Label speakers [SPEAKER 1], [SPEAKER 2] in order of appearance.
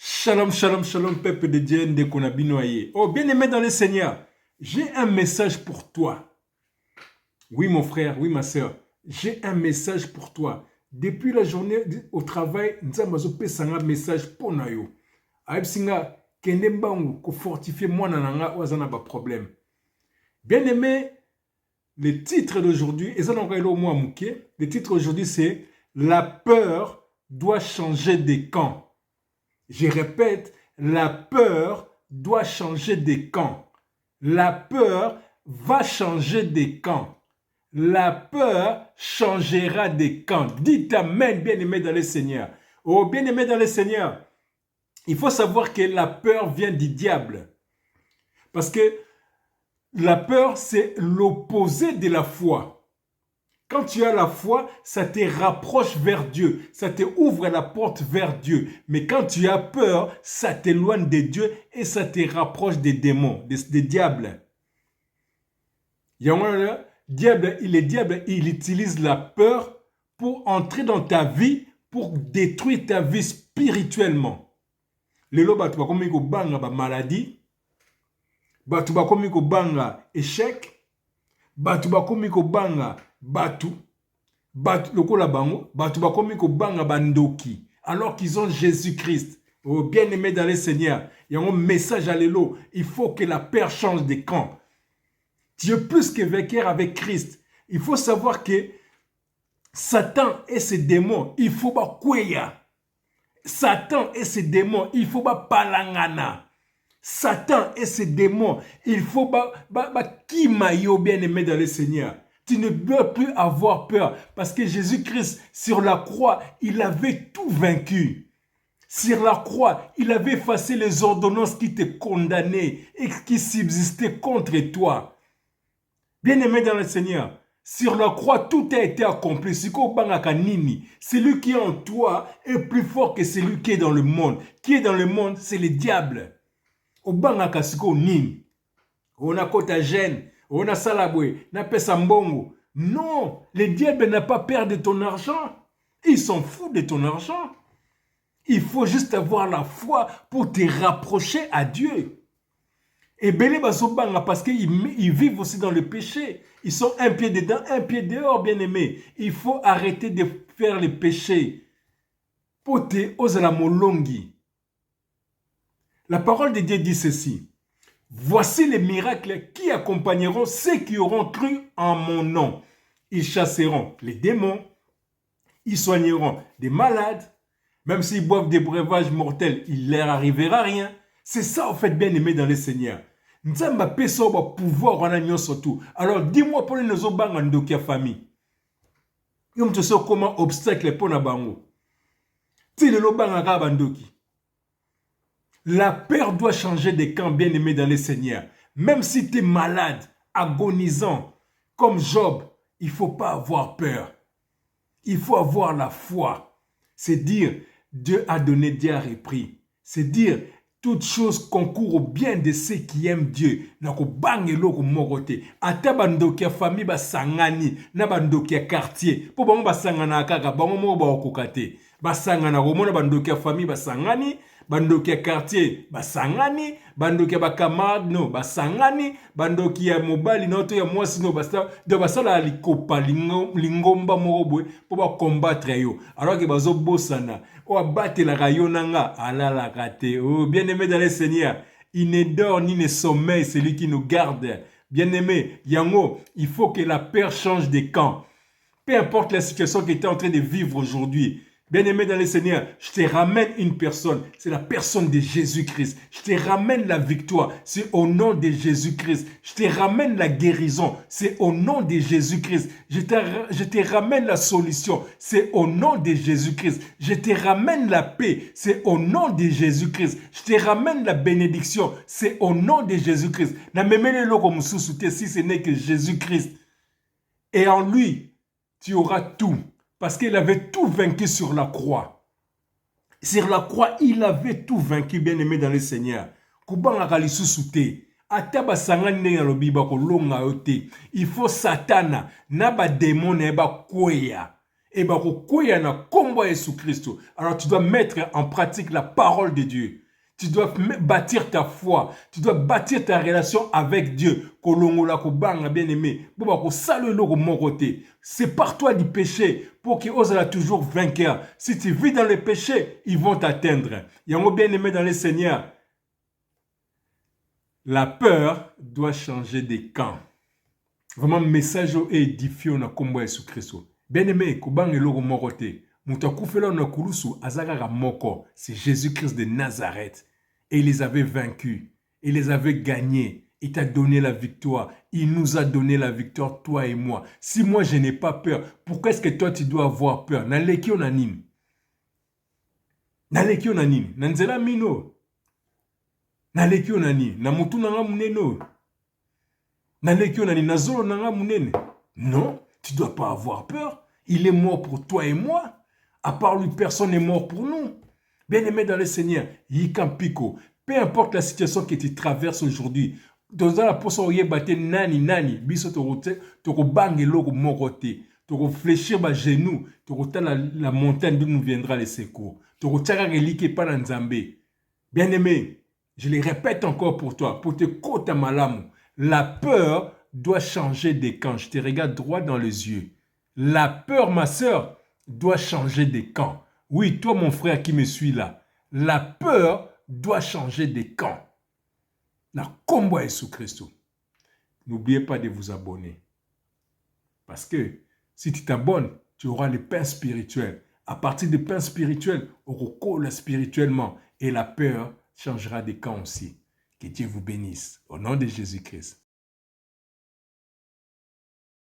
[SPEAKER 1] Shalom, shalom, shalom, peuple de Dieu, de Konabinoye. Oh, bien-aimé dans le Seigneur, j'ai un message pour toi. Oui, mon frère, oui, ma soeur, j'ai un message pour toi. Depuis la journée au travail, nous avons un message pour nous. Aïbsinga, kende mbangu, ko fortifier moi nananga, ouazana ba problème. Bien-aimé, le titre d'aujourd'hui, et ça n'a pas été au moins mouké, le titre d'aujourd'hui c'est La peur doit changer de camp. Je répète, la peur doit changer de camp. La peur va changer de camp. La peur changera de camp. Dites Amen, bien-aimé dans le Seigneur. Oh, bien-aimé dans le Seigneur, il faut savoir que la peur vient du diable. Parce que la peur, c'est l'opposé de la foi. Quand tu as la foi, ça te rapproche vers Dieu. Ça te ouvre la porte vers Dieu. Mais quand tu as peur, ça t'éloigne de Dieu et ça te rapproche des démons, des diables. Le diable, il utilise la peur pour entrer dans ta vie, pour détruire ta vie spirituellement. Lelo batu bakomi ko banga ba maladie, batu bakomi ko banga échec, batu bakomi ko banga batu lokola bango, batu bakomi ko banga bandoki, alors qu'ils ont Jésus-Christ. Oh, bien-aimé dans le Seigneur, il y a un message à l'élo. Il faut que la peur change de camp. Tu es plus que vainqueur avec Christ. Il faut savoir que Satan et ses démons, il faut pas kweya. Satan et ses démons, il faut pas palangana. Satan et ses démons, il faut pas kimayo, bien-aimé dans le Seigneur. Tu ne peux plus avoir peur parce que Jésus-Christ, sur la croix, il avait tout vaincu. Sur la croix, il avait effacé les ordonnances qui te condamnaient et qui subsistaient contre toi. Bien-aimé dans le Seigneur, sur la croix, tout a été accompli. Celui qui est en toi est plus fort que celui qui est dans le monde. Qui est dans le monde, c'est le diable. On a kota gêne. On a salaboué, on a pesambongo. Non, le diable n'a pas peur de ton argent. Il s'en fout de ton argent. Il faut juste avoir la foi pour te rapprocher à Dieu. Et Belé Basobanga, parce qu'ils vivent aussi dans le péché. Ils sont un pied dedans, un pied dehors, bien-aimé. Il faut arrêter de faire le péché. Pote ozala molongi. La parole de Dieu dit ceci. Voici les miracles qui accompagneront ceux qui auront cru en mon nom. Ils chasseront les démons, ils soigneront des malades, même s'ils boivent des breuvages mortels, il leur arrivera rien. C'est ça, en fait, bien aimé dans le Seigneur. Nous avons pouvoir en agnon surtout. Alors, dis-moi pour les nos bangandokia famille. Comme tu sais comment obstacle pour na bango. Si le lobanga bandoki. La peur doit changer de camp, bien-aimé dans le Seigneur. Même si tu es malade, agonisant, comme Job, il ne faut pas avoir peur. Il faut avoir la foi. C'est dire, Dieu a donné, Dieu a repris. C'est dire, toute chose concourt au bien de ceux qui aiment Dieu. Nako bangelo ko morote. Ata bandoki famille ba sangani, na bandoki quartier. Po bango ba sangana kaka, bango mo ba okokate. Ba sangana ko mona bandoki famille ba sangani. Bandoki quartier basangani, bandoki bakamad no basangani, bandoki ya mobali no to ya mwasi no basta de basala likopa lingomba morobwe pour ba combattre yo. Alors que bazo bosana o abattre la rayonanga alala kate. Oh bien-aimé dans le Seigneur, il ne dort ni ne sommeille celui qui nous garde. Bien-aimé, yango, il faut que la peur change de camp. Peu importe la situation que tu es en train de vivre aujourd'hui. Bien-aimé dans le Seigneur, je te ramène une personne, c'est la personne de Jésus-Christ. Je te ramène la victoire, c'est au nom de Jésus-Christ. Je te ramène la guérison, c'est au nom de Jésus-Christ. Je te ramène la solution, c'est au nom de Jésus-Christ. Je te ramène la paix, c'est au nom de Jésus-Christ. Je te ramène la bénédiction, c'est au nom de Jésus-Christ. Na memele loko mususu si ce n'est que Jésus-Christ. Et en lui, tu auras tout. Parce qu'il avait tout vaincu sur la croix. Sur la croix, il avait tout vaincu, bien-aimé dans le Seigneur. Il faut Satana, naba démon eba kweya. Et bakokoya na kombo Jésus Christ. Alors tu dois mettre en pratique la parole de Dieu. Tu dois bâtir ta foi. Tu dois bâtir ta relation avec Dieu. Kolongola kobanga bien-aimé. Sépare-toi du péché pour qu'ils osent toujours vainqueur. Si tu vis dans le péché, ils vont t'atteindre. Yango bien-aimé dans le Seigneur. La peur doit changer de camp. Vraiment, message est édifiant na kombo Jésus Christ. Bien-aimé, kobanga eloko moko te. Mutakufela na kulusu azakaka moko. C'est Jésus-Christ de Nazareth. Et il les avait vaincus. Il les avait gagnés. Il t'a donné la victoire. Il nous a donné la victoire, toi et moi. Si moi je n'ai pas peur, pourquoi est-ce que toi tu dois avoir peur? Naleki onanin. Naleki onanin. Nanzela mino. Naleki onanin. Na mutu nanga muneno. Naleki onanin. Nazolo nanga munene. Non, tu ne dois pas avoir peur. Il est mort pour toi et moi. À part lui, personne n'est mort pour nous. Bien-aimé dans le Seigneur, Yikampiko, peu importe la situation que tu traverses aujourd'hui, dans la poisson nani, biso toko bange loko morote, toko fléchir ba genou, toko la montagne d'où nous viendra le secours, toko tchaka relike pa nzambe. Bien-aimé, je le répète encore pour toi, pour te kota malamu, la peur doit changer de camp. Je te regarde droit dans les yeux. La peur, ma sœur, doit changer de camp. Oui, toi, mon frère qui me suis là, la peur doit changer de camp. La combo Jésus Christ. N'oubliez pas de vous abonner. Parce que si tu t'abonnes, tu auras le pain spirituel. À partir du pain spirituel, on recolle spirituellement. Et la peur changera de camp aussi. Que Dieu vous bénisse. Au nom de Jésus-Christ.